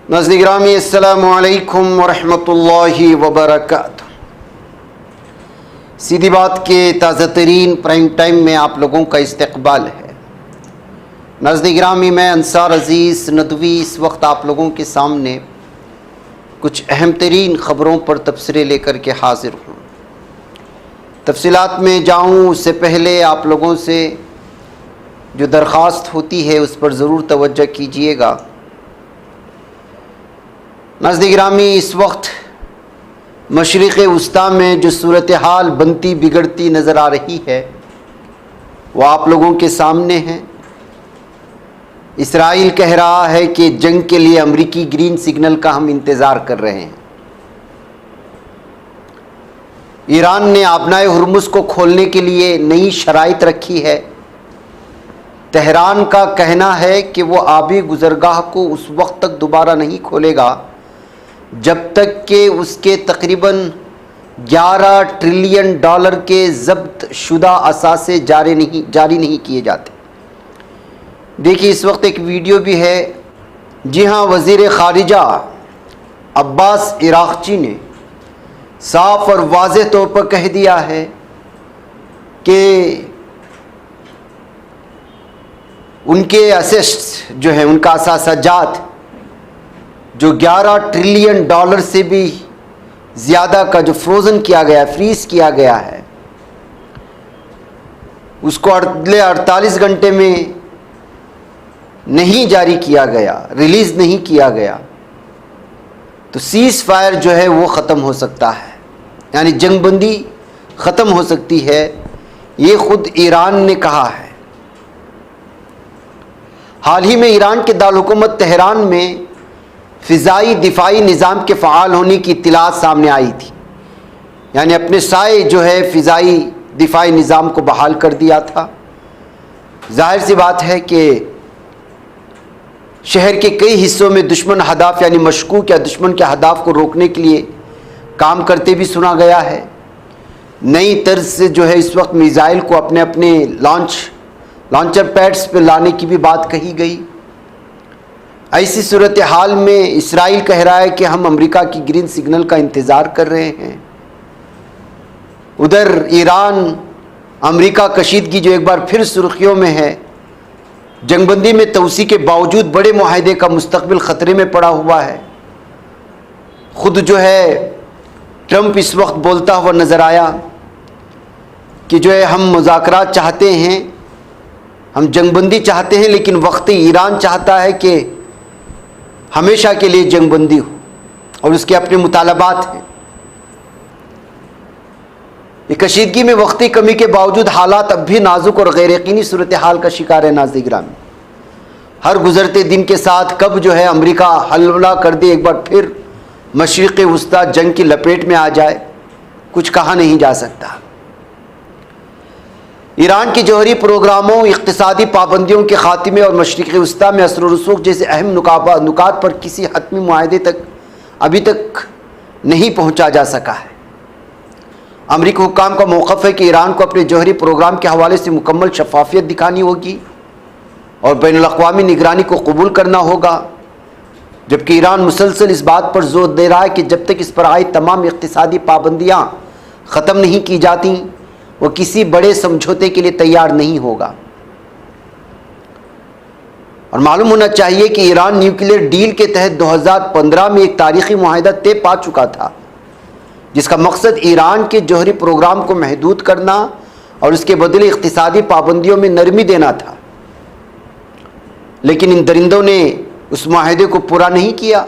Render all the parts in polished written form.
नाज़रीन गिरामी अस्सलामु अलैकुम वरहमतुल्लाहि वबरकातुहू। सीधी बात के ताज़ा तरीन प्राइम टाइम में आप लोगों का इस्तकबाल है। नाज़रीन गिरामी, मैं अंसार अज़ीज़ नदवी इस वक्त आप लोगों के सामने कुछ अहम तरीन ख़बरों पर तबसरे लेकर के हाज़िर हूँ। तफसीलात में जाऊँ उससे पहले आप लोगों से जो दरख्वास्त होती है उस पर ज़रूर तवज्जो कीजिएगा। नाज़रीन गिरामी, इस वक्त मशरिक़ वस्ता में जो सूरत हाल बनती बिगड़ती नज़र आ रही है वो आप लोगों के सामने है। इसराइल कह रहा है कि जंग के लिए अमरीकी ग्रीन सिग्नल का हम इंतज़ार कर रहे हैं। ईरान ने आबनाए हुर्मुज़ को खोलने के लिए नई शराइत रखी है। तेहरान का कहना है कि वो आबी गुज़रगाह को उस वक्त तक दोबारा नहीं खोलेगा जब तक कि उसके तकरीबन 11 ट्रिलियन डॉलर के ज़ब्त शुदा असासे जारी नहीं किए जाते। देखिए, इस वक्त एक वीडियो भी है। जी हाँ, वज़ीर ख़ारिजा अब्बास इराक़ची ने साफ़ और वाज़ेह तौर पर कह दिया है कि उनके असेट्स जो हैं, उनका असासाजात जो 11 ट्रिलियन डॉलर से भी ज़्यादा का जो फ्रोज़न किया गया है, फ्रीज़ किया गया है, उसको अगले 48 घंटे में नहीं जारी किया गया, रिलीज़ नहीं किया गया, तो सीज़ फायर जो है वो ख़त्म हो सकता है, यानी जंगबंदी ख़त्म हो सकती है। ये ख़ुद ईरान ने कहा है। हाल ही में ईरान के दारुल-हुकूमत तेहरान में फ़िज़ाई दिफ़ाई निज़ाम के फ़आल होने की इत्तलात सामने आई थी। यानी अपने साए जो है फ़िज़ाई दिफ़ाई निज़ाम को बहाल कर दिया था। ज़ाहिर सी बात है कि शहर के कई हिस्सों में दुश्मन हदाफ यानी मशकूक या दुश्मन के हदाफ को रोकने के लिए काम करते भी सुना गया है। नई तर्ज से जो है इस वक्त मिज़ाइल को अपने अपने लॉन्चर पैड्स पर लाने की भी बात कही गई। ऐसी सूरत हाल में इसराइल कह रहा है कि हम अमेरिका की ग्रीन सिग्नल का इंतज़ार कर रहे हैं। उधर ईरान अमेरिका कशीदगी जो एक बार फिर सुर्खियों में है, जंगबंदी में तोसी के बावजूद बड़े मुआहदे का मुस्तकबिल ख़तरे में पड़ा हुआ है। ख़ुद जो है ट्रंप इस वक्त बोलता हुआ नज़र आया कि जो है हम मुज़ाकरात चाहते हैं, हम जंगबंदी चाहते हैं, लेकिन वक्त ईरान चाहता है कि हमेशा के लिए जंगबंदी हो और उसके अपने मुतालबात हैं। ये कशीदगी में वक्ती कमी के बावजूद हालात अब भी नाजुक और गैर यकीनी सूरत हाल का शिकार है। नाज़रीन गिरामी, हर गुज़रते दिन के साथ कब जो है अमेरिका हल्ला कर दे, एक बार फिर मशरिक़ वस्ता जंग की लपेट में आ जाए, कुछ कहा नहीं जा सकता। ईरान की जौहरी प्रोग्रामों, इक़्तिसादी पाबंदियों के ख़ात्मे और मशरिक़ वस्ता में असर व रसूख़ जैसे अहम नुकात पर किसी हतमी मुआहदे तक अभी तक नहीं पहुँचा जा सका है। अमरीकी हुक्काम का मौक़िफ़ है कि ईरान को अपने जौहरी प्रोग्राम के हवाले से मुकम्मल शफ़ाफ़ियत दिखानी होगी और बैनुल-अक़वामी निगरानी को कबूल करना होगा, जबकि ईरान मुसलसल इस बात पर जोर दे रहा है कि जब तक इस पर आए तमाम इक़्तिसादी पाबंदियाँ ख़त्म नहीं की जाती वो किसी बड़े समझौते के लिए तैयार नहीं होगा। और मालूम होना चाहिए कि ईरान न्यूक्लियर डील के तहत 2015 में एक तारीख़ी मुआहदा तय पा चुका था, जिसका मकसद ईरान के जौहरी प्रोग्राम को महदूद करना और उसके बदले इक़्तिसादी पाबंदियों में नरमी देना था। लेकिन इन दरिंदों ने उस मुआहदे को पूरा नहीं किया।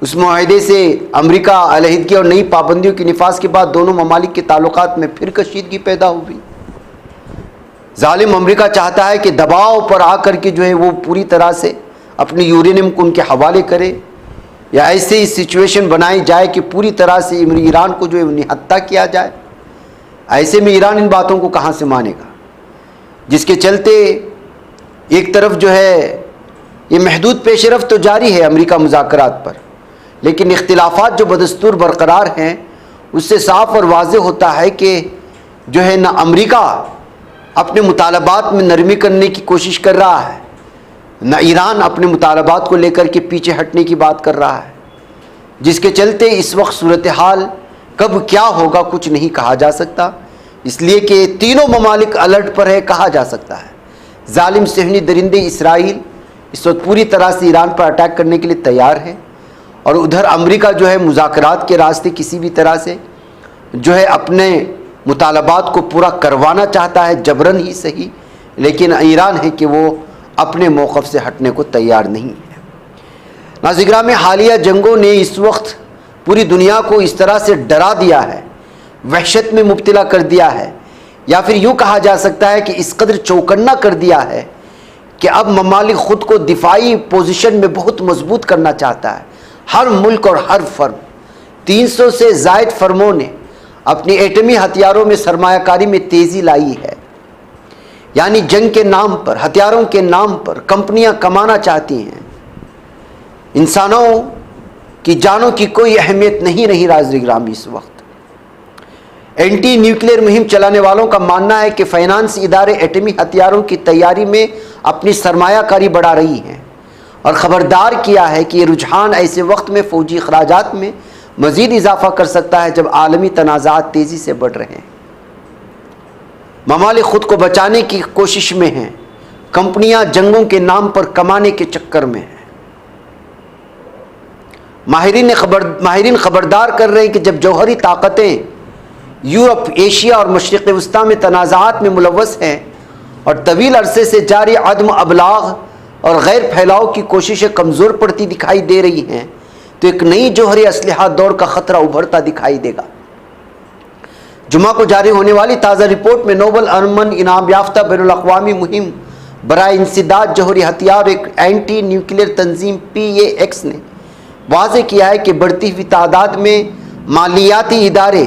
उस मुआहदे से अमेरिका अलहदगी और नई पाबंदियों के निफाज के बाद दोनों ममालिक के ताल्लुकात में फिर कशीदगी पैदा हुई। जालिम अमेरिका चाहता है कि दबाव पर आकर के जो है वो पूरी तरह से अपने यूरेनियम को उनके हवाले करे, या ऐसे ही सिचुएशन बनाई जाए कि पूरी तरह से ईरान को जो है निहत्ता किया जाए। ऐसे में ईरान इन बातों को कहाँ से मानेगा, जिसके चलते एक तरफ जो है ये महदूद पेशरफ तो जारी है अमेरिका मुज़ाकरात पर, लेकिन इख्तिलाफात जो बदस्तूर बरकरार हैं उससे साफ़ और वाज़ेह होता है कि जो है ना अमेरिका अपने मुतालबात में नरमी करने की कोशिश कर रहा है, न ईरान अपने मुतालबात को लेकर के पीछे हटने की बात कर रहा है, जिसके चलते इस वक्त सूरत हाल कब क्या होगा कुछ नहीं कहा जा सकता, इसलिए कि तीनों ममालिक अलर्ट पर है। कहा जा सकता है जालिम सहनी दरिंदे इसराइल इस वक्त पूरी तरह से ईरान पर अटैक करने के लिए तैयार है, और उधर अमेरिका जो है मुज़ाकरात के रास्ते किसी भी तरह से जो है अपने मुतालबात को पूरा करवाना चाहता है, जबरन ही सही, लेकिन ईरान है कि वो अपने मौक़िफ़ से हटने को तैयार नहीं है। नाज़िरा में हालिया जंगों ने इस वक्त पूरी दुनिया को इस तरह से डरा दिया है, वहशत में मुब्तला कर दिया है, या फिर यूँ कहा जा सकता है कि इस कदर चौकन्ना कर दिया है कि अब ममालिक ख़ुद को दिफाई पोजीशन में बहुत मजबूत करना चाहता है। हर मुल्क और हर फर्म, 300 से ज़ायद फर्मों ने अपनी एटमी हथियारों में सरमायाकारी में तेज़ी लाई है। यानी जंग के नाम पर, हथियारों के नाम पर कंपनियां कमाना चाहती हैं। इंसानों की जानों की कोई अहमियत नहीं रही राज़-ए-ग्रामी। इस वक्त एंटी न्यूक्लियर मुहिम चलाने वालों का मानना है कि फाइनेंस इदारे एटमी हथियारों की तैयारी में अपनी सरमायाकारी बढ़ा रही हैं, और ख़बरदार किया है कि ये रुझान ऐसे वक्त में फ़ौजी अखराजात में मज़ीद इजाफ़ा कर सकता है जब आलमी तनाज़ात तेज़ी से बढ़ रहे हैं। ममालिक ख़ुद को बचाने की कोशिश में हैं, कंपनियां जंगों के नाम पर कमाने के चक्कर में हैं। माहिरीन खबरदार कर रहे हैं कि जब जौहरी ताकतें यूरोप, एशिया और मशरिक़ वस्ता में तनाज़ात में मुलव्वस हैं और तवील अरसे से जारी अदम अबलाग और गैर फैलाव की कोशिशें कमज़ोर पड़ती दिखाई दे रही हैं, तो एक नई जौहरी असलहा दौर का ख़तरा उभरता दिखाई देगा। जुमा को जारी होने वाली ताज़ा रिपोर्ट में नोबल अमन इनाम याफ्ता बैनुल-अक़वामी मुहिम बराए इंसदाद जौहरी हथियार एक एंटी न्यूक्लियर तंजीम PAX ने वाज़े किया है कि बढ़ती हुई तादाद में मालियाती इदारे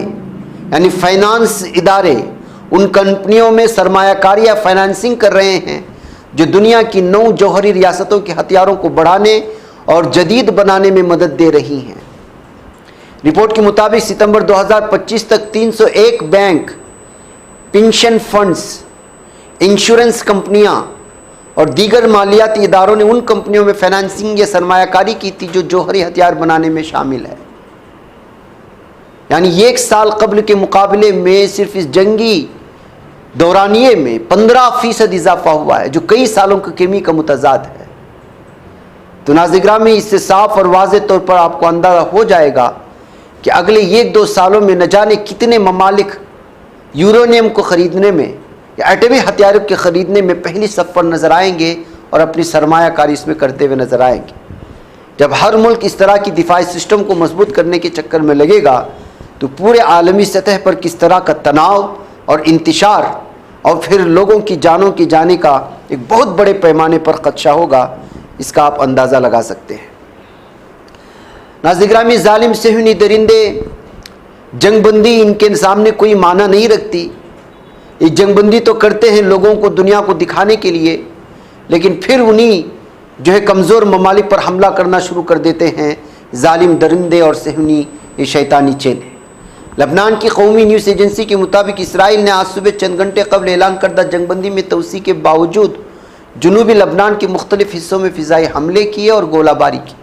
यानी फाइनेंस इदारे उन कंपनियों में सरमायाकारी या फाइनेंसिंग कर रहे हैं जो दुनिया की 9 जौहरी रियासतों के हथियारों को बढ़ाने और जदीद बनाने में मदद दे रही हैं। रिपोर्ट के मुताबिक सितंबर 2025 तक 301 बैंक, पेंशन फंड्स, इंश्योरेंस कंपनियां और दीगर मालियाती इदारों ने उन कंपनियों में फाइनेंसिंग या सरमायाकारी की थी जो जौहरी हथियार बनाने में शामिल है। यानी एक साल कबल के मुकाबले में सिर्फ इस जंगी दौरानिए में 15% इजाफा हुआ है, जो कई सालों की कमी का मुतजाद है। तो नाज़िरा में इससे साफ और वाज़ेह तौर पर आपको अंदाज़ा हो जाएगा कि अगले 1-2 सालों में न जाने कितने ममालिक यूरेनियम को ख़रीदने में या एटमी हथियारों के ख़रीदने में पहली सफ़ पर नज़र आएंगे और अपनी सरमायाकारी इसमें करते हुए नज़र आएंगे। जब हर मुल्क इस तरह की दिफाई सिस्टम को मजबूत करने के चक्कर में लगेगा तो पूरे आलमी सतह पर किस तरह का तनाव और इंतशार और फिर लोगों की जानों की जाने का एक बहुत बड़े पैमाने पर ख़दशा होगा, इसका आप अंदाज़ा लगा सकते हैं। नाज़िरा में जालिम सहनी दरिंदे जंगबंदी इनके सामने कोई माना नहीं रखती। ये जंगबंदी तो करते हैं लोगों को, दुनिया को दिखाने के लिए, लेकिन फिर उन्हीं जो है कमज़ोर ममालिक पर हमला करना शुरू कर देते हैं जालिम दरिंदे और सहनी ये शैतानी चेले। लबनान की कौमी न्यूज़ एजेंसी के मुताबिक इसराइल ने आज सुबह चंद घंटे कबल ऐलान करदा जंगबंदी में तोसी के बावजूद जुनूबी लबनान के मुख्तलिफ हिस्सों में फ़िज़ाई हमले किए और गोलाबारी की।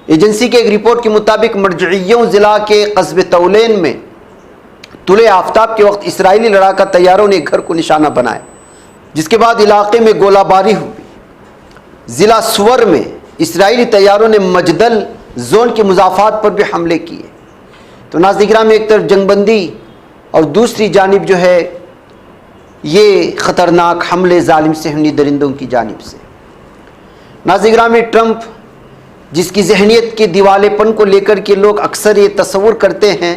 एजेंसी के एक रिपोर्ट के मुताबिक मरजइयों ज़िला के कस्बे तौलेन में तुले आफ्ताब के वक्त इसराइली लड़ाका तैयारों ने एक घर को निशाना बनाया, जिसके बाद इलाके में गोलाबारी हुई। ज़िला स्वर में इसराइली तैयारों ने मजदल जोन के मुजाफात पर भी हमले किए। तो नाज़िरा में एक तरफ जंगबंदी और दूसरी जानिब जो है ये ख़तरनाक हमले जालिम सहनी दरिंदों की जानिब से। नाज़िरा में ट्रंप जिसकी जहनीत के दिवालेपन को लेकर के लोग अक्सर ये तस्वुर करते हैं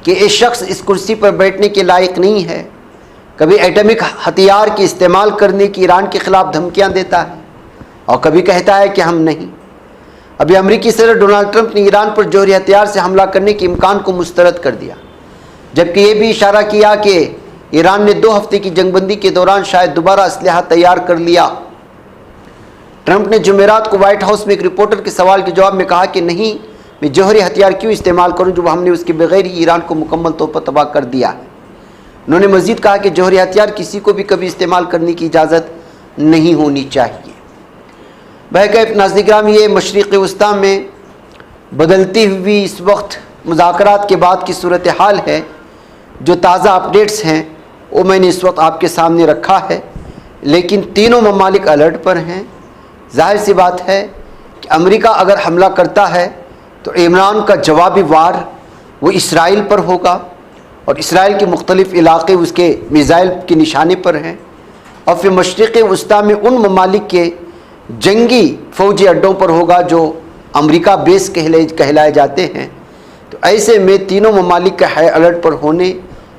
कि ये शख्स इस कुर्सी पर बैठने के लायक नहीं है, कभी एटमिक हथियार के इस्तेमाल करने की ईरान के ख़िलाफ़ धमकियाँ देता है और कभी कहता है कि हम नहीं। अभी अमेरिकी सदर डोनाल्ड ट्रंप ने ईरान पर जौहरी हथियार से हमला करने के इम्कान को मुस्तरद कर दिया, जबकि ये भी इशारा किया कि ईरान ने 2 हफ्ते की जंगबंदी के दौरान शायद दोबारा असलहा तैयार कर लिया। ट्रंप ने जुमेरात को व्हाइट हाउस में एक रिपोर्टर के सवाल के जवाब में कहा कि नहीं, मैं जौहरी हथियार क्यों इस्तेमाल करूं जो हमने उसके बगैर ही ईरान को मुकम्मल तौर पर तबाह कर दिया है। उन्होंने मजीद कहा कि जौहरी हथियार किसी को भी कभी इस्तेमाल करने की इजाज़त नहीं होनी चाहिए। बहरकैफ नाज़रीन किराम, ये मशरिक़ वस्ता में बदलती हुई इस वक्त मुज़ाकरात के बाद की सूरत हाल है। जो ताज़ा अपडेट्स हैं वो मैंने इस वक्त आपके सामने रखा है, लेकिन तीनों ममालिक अलर्ट पर हैं। जाहिर सी बात है कि अमेरिका अगर हमला करता है तो इमरान का जवाबी वार वो इसराइल पर होगा, और इसराइल के मुख्तलिफ़ इलाक़े उसके मिज़ाइल के निशाने पर हैं, और फिर मशरिक़ वस्ता में उन ममालिक के जंगी फ़ौजी अड्डों पर होगा जो अमेरिका बेस कहलाए जाते हैं। तो ऐसे में तीनों ममालिक के हाई अलर्ट पर होने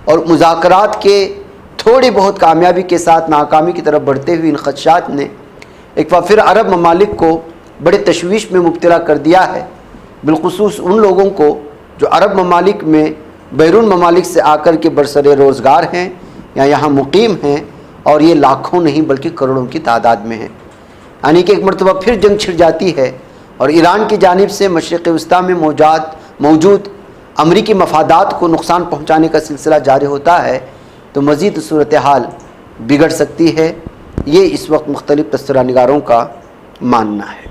और मुज़ाकरात के थोड़ी बहुत कामयाबी के साथ नाकामी की तरफ बढ़ते हुए इन ख़दशात ने एक बार फिर अरब ममालिक को बड़े तशवीश में मुब्तला कर दिया है, बिलखुसूस उन लोगों को जो अरब ममालिक में बैरून ममालिक से आकर के बरसरे रोज़गार हैं या यहाँ मुकीम हैं, और ये लाखों नहीं बल्कि करोड़ों की तादाद में हैं। यानी कि एक मरतबा फिर जंग छिड़ जाती है और ईरान की जानिब से मशरिक़ वस्ता में मौजूद अमरीकी मफादात को नुकसान पहुँचाने का सिलसिला जारी होता है, तो मज़ीद सूरत हाल बिगड़ सकती है। ये इस वक्त मुख्तलिफ़ तस्वीरनिगारों का मानना है।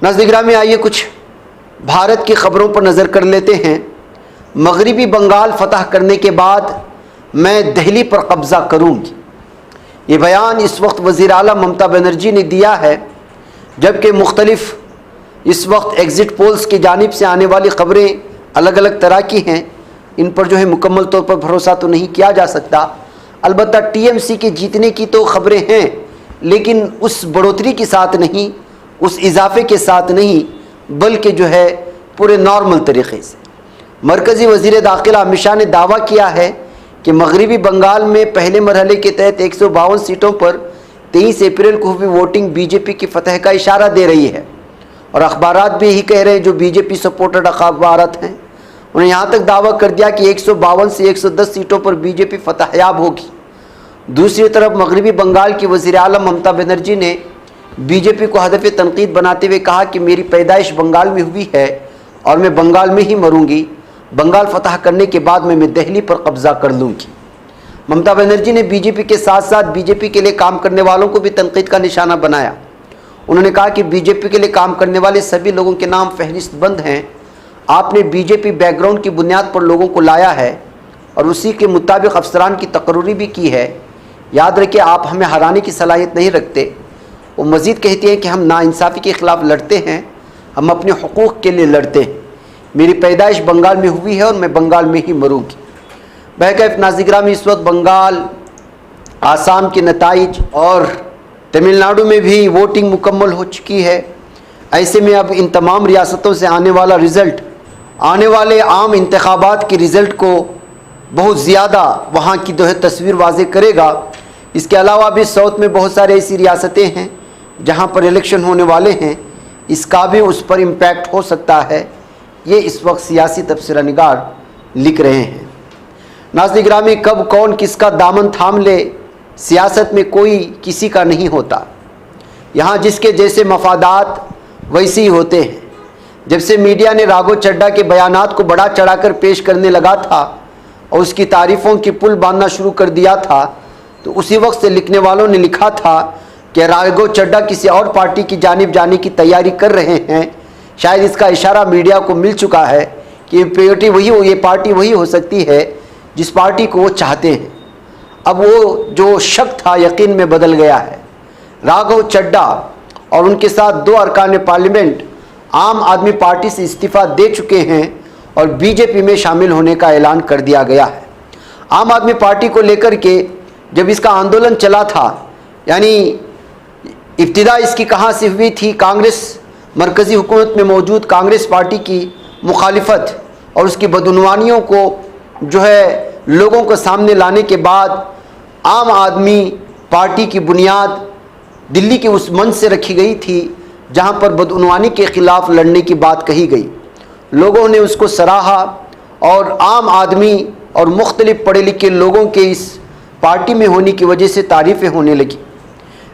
नाज़रीन गिरामी, आइए कुछ भारत की ख़बरों पर नज़र कर लेते हैं। मगरिबी बंगाल फ़तह करने के बाद मैं दिल्ली पर कब्ज़ा करूँगी, ये बयान इस वक्त वज़ीर आला ममता बनर्जी ने दिया है, जबकि मुख्तलिफ़ इस वक्त एग्ज़िट पोल्स की जानिब से आने वाली ख़बरें अलग अलग तरह की हैं। इन पर जो है मुकम्मल तौर पर भरोसा तो नहीं किया जा सकता। अलबत्ता टीएमसी के जीतने की तो ख़बरें हैं, लेकिन उस बढ़ोतरी के साथ नहीं, उस इजाफे के साथ नहीं, बल्कि जो है पूरे नॉर्मल तरीक़े से। मरकज़ी वज़ीर दाखिला अमित शाह ने दावा किया है कि मगरिबी बंगाल में पहले मरहले के तहत 152 सीटों पर 23 अप्रैल को हुई वोटिंग बीजेपी की फतह का इशारा दे रही है, और अखबारात भी यही कह रहे हैं जो बीजेपी सपोर्टेड अखबारात हैं। उन्होंने यहाँ तक दावा कर दिया कि 152 से 110 सीटों पर बीजेपी फतहयाब होगी। दूसरी तरफ मगरिबी बंगाल की वज़ीर आलम ममता बनर्जी ने बीजेपी को हदफ तनकीद बनाते हुए कहा कि मेरी पैदाइश बंगाल में हुई है और मैं बंगाल में ही मरूंगी। बंगाल फतह करने के बाद मैं दिल्ली पर कब्ज़ा कर लूँगी। ममता बनर्जी ने बीजेपी के साथ साथ बीजेपी के लिए काम करने वालों को भी तनकीद का निशाना बनाया। उन्होंने कहा कि बीजेपी के लिए काम करने वाले सभी लोगों के नाम फहरिस्त बंद हैं। आपने बीजेपी बैकग्राउंड की बुनियाद पर लोगों को लाया है और उसी के मुताबिक अफसरान की तकर्री भी की है। याद रखिए, आप हमें हराने की सलाहियत नहीं रखते। वो मज़ीद कहती हैं कि हम नाइंसाफ़ी के ख़िलाफ़ लड़ते हैं, हम अपने हुकूक़ के लिए लड़ते हैं। मेरी पैदाइश बंगाल में हुई है और मैं बंगाल में ही मरूँगी। बहरकैफ नाज़रीन गिरामी, इस वक्त बंगाल, आसाम के नताइज और तमिलनाडु में भी वोटिंग मुकम्मल हो चुकी है। ऐसे में अब इन तमाम रियासतों से आने वाला रिज़ल्ट, आने वाले आम इंतखाबात के रिज़ल्ट को बहुत ज़्यादा वहाँ की जो है तस्वीर वाज़े करेगा। इसके अलावा भी साउथ में बहुत सारे ऐसी रियासतें हैं जहाँ पर इलेक्शन होने वाले हैं, इसका भी उस पर इम्पैक्ट हो सकता है। ये इस वक्त सियासी तबसरानिगार लिख रहे हैं। नाज़रीन गिरामी, कब कौन किसका दामन थाम ले, सियासत में कोई किसी का नहीं होता। यहाँ जिसके जैसे मफादात वैसे ही होते हैं। जब से मीडिया ने राघव चड्ढा के बयानात को बढ़ा चढ़ाकर पेश करने लगा था और उसकी तारीफ़ों की पुल बांधना शुरू कर दिया था, तो उसी वक्त से लिखने वालों ने लिखा था कि राघव चड्ढा किसी और पार्टी की जानिब जाने की तैयारी कर रहे हैं। शायद इसका इशारा मीडिया को मिल चुका है कि ये पार्टी वही हो सकती है जिस पार्टी को वो चाहते हैं। अब वो जो शक था यकीन में बदल गया है। राघव चड्ढा और उनके साथ 2 अरकान पार्लियामेंट आम आदमी पार्टी से इस्तीफ़ा दे चुके हैं और बीजेपी में शामिल होने का ऐलान कर दिया गया है। आम आदमी पार्टी को लेकर के जब इसका आंदोलन चला था, यानी इब्तिदा इसकी कहाँ से हुई थी, कांग्रेस मरकज़ी हुकूमत में मौजूद कांग्रेस पार्टी की मुखालिफत और उसकी बदउनवानियों को जो है लोगों को सामने लाने के बाद आम आदमी पार्टी की बुनियाद दिल्ली के उस मंच से रखी गई थी जहां पर बदउनवानी के ख़िलाफ़ लड़ने की बात कही गई। लोगों ने उसको सराहा और आम आदमी और मुख्तलिफ पढ़े लिखे लोगों के इस पार्टी में होने की वजह से तारीफ़ें होने लगी।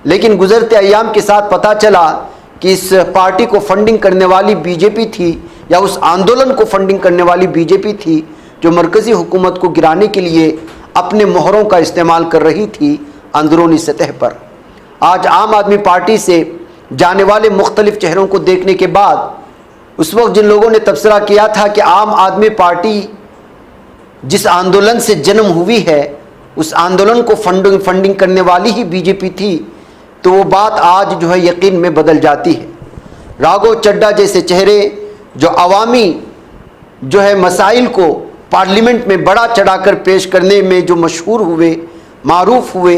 लेकिन गुज़रते अय्याम के साथ पता चला कि इस पार्टी को फंडिंग करने वाली बीजेपी थी, या उस आंदोलन को फंडिंग करने वाली बीजेपी थी जो मरकज़ी हुकूमत को गिराने के लिए अपने मोहरों का इस्तेमाल कर रही थी अंदरूनी सतह पर। आज आम आदमी पार्टी से जाने वाले मुख्तलिफ चेहरों को देखने के बाद, उस वक्त जिन लोगों ने तबसरा किया था कि आम आदमी पार्टी जिस आंदोलन से जन्म हुई है उस आंदोलन को फंडिंग करने वाली ही बीजेपी थी, तो वो बात आज जो है यकीन में बदल जाती है। राघव चड्ढा जैसे चेहरे जो अवामी जो है मसाइल को पार्लियामेंट में बड़ा चढ़ाकर पेश करने में जो मशहूर हुए, मारूफ हुए,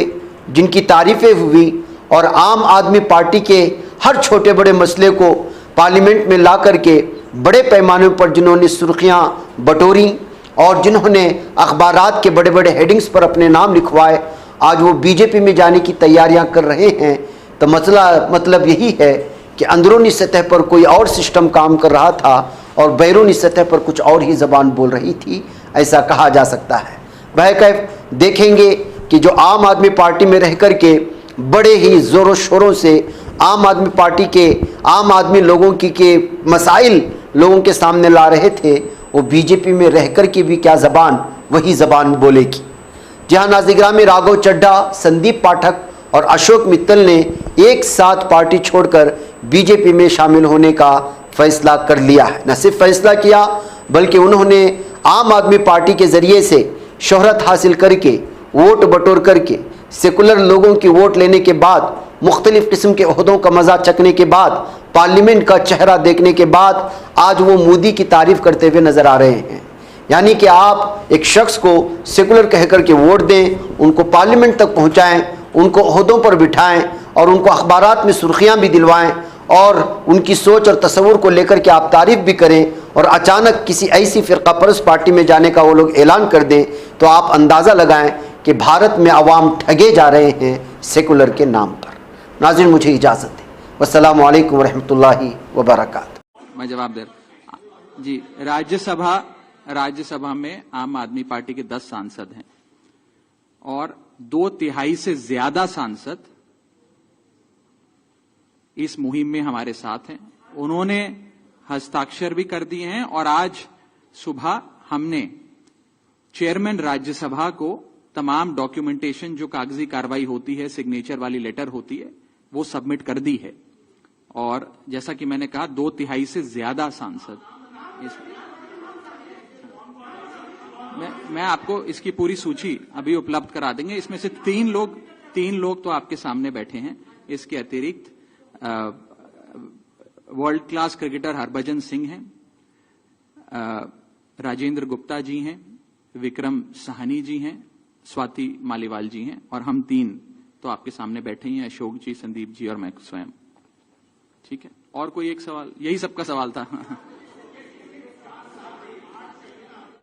जिनकी तारीफ़ें हुई और आम आदमी पार्टी के हर छोटे बड़े मसले को पार्लियामेंट में ला करके बड़े पैमाने पर जिन्होंने सुर्खियां बटोरी और जिन्होंने अखबारात के बड़े बड़े हेडिंग्स पर अपने नाम लिखवाए, आज वो बीजेपी में जाने की तैयारियां कर रहे हैं। तो मतलब यही है कि अंदरूनी सतह पर कोई और सिस्टम काम कर रहा था और बैरूनी सतह पर कुछ और ही ज़बान बोल रही थी, ऐसा कहा जा सकता है। वह कैफ देखेंगे कि जो आम आदमी पार्टी में रह कर के बड़े ही ज़ोरों शोरों से आम आदमी पार्टी के आम आदमी लोगों के मसाइल लोगों के सामने ला रहे थे, वो बीजेपी में रह कर के भी क्या ज़बान वही ज़बान बोलेगी। जहाँ नाज़िग्राम में राघव चड्ढा, संदीप पाठक और अशोक मित्तल ने एक साथ पार्टी छोड़कर बीजेपी में शामिल होने का फैसला कर लिया है। न सिर्फ फैसला किया बल्कि उन्होंने आम आदमी पार्टी के ज़रिए से शोहरत हासिल करके, वोट बटोर करके, सेकुलर लोगों की वोट लेने के बाद, मुख्तलिफ़ किस्म के ओहदों का मज़ा चखने के बाद, पार्लियामेंट का चेहरा देखने के बाद आज वो मोदी की तारीफ़ करते हुए नज़र आ रहे हैं। यानी कि आप एक शख्स को सेकुलर कह कर के वोट दें, उनको पार्लियामेंट तक पहुँचाएँ, उनको ओहदों पर बिठाएँ और उनको अखबारात में सुर्खियाँ भी दिलवाएँ और उनकी सोच और तस्वुर को लेकर के आप तारीफ़ भी करें और अचानक किसी ऐसी फ़िरका परस्त पार्टी में जाने का वो लोग ऐलान कर दें, तो आप अंदाज़ा लगाएं कि भारत में अवाम ठगे जा रहे हैं सेकुलर के नाम पर। नाज़रीन, मुझे इजाज़त दें। वस्सलामु अलैकुम वरहमतुल्लाहि वबरकातुहू। मैं जवाब दे रहा जी। राज्यसभा में आम आदमी पार्टी के 10 सांसद हैं और 2/3 से ज्यादा सांसद इस मुहिम में हमारे साथ हैं। उन्होंने हस्ताक्षर भी कर दिए हैं और आज सुबह हमने चेयरमैन राज्यसभा को तमाम डॉक्यूमेंटेशन जो कागजी कार्रवाई होती है, सिग्नेचर वाली लेटर होती है, वो सबमिट कर दी है। और जैसा कि मैंने कहा 2/3 से ज्यादा सांसद मैं आपको इसकी पूरी सूची अभी उपलब्ध करा देंगे। इसमें से तीन लोग तो आपके सामने बैठे हैं। इसके अतिरिक्त world class cricketer Harbhajan Singh हैं, राजेंद्र गुप्ता जी हैं, विक्रम साहनी जी हैं, स्वाति मालीवाल जी हैं और हम 3 तो आपके सामने बैठे ही हैं, अशोक जी, संदीप जी और मैं स्वयं। ठीक है, और कोई एक सवाल? यही सबका सवाल था।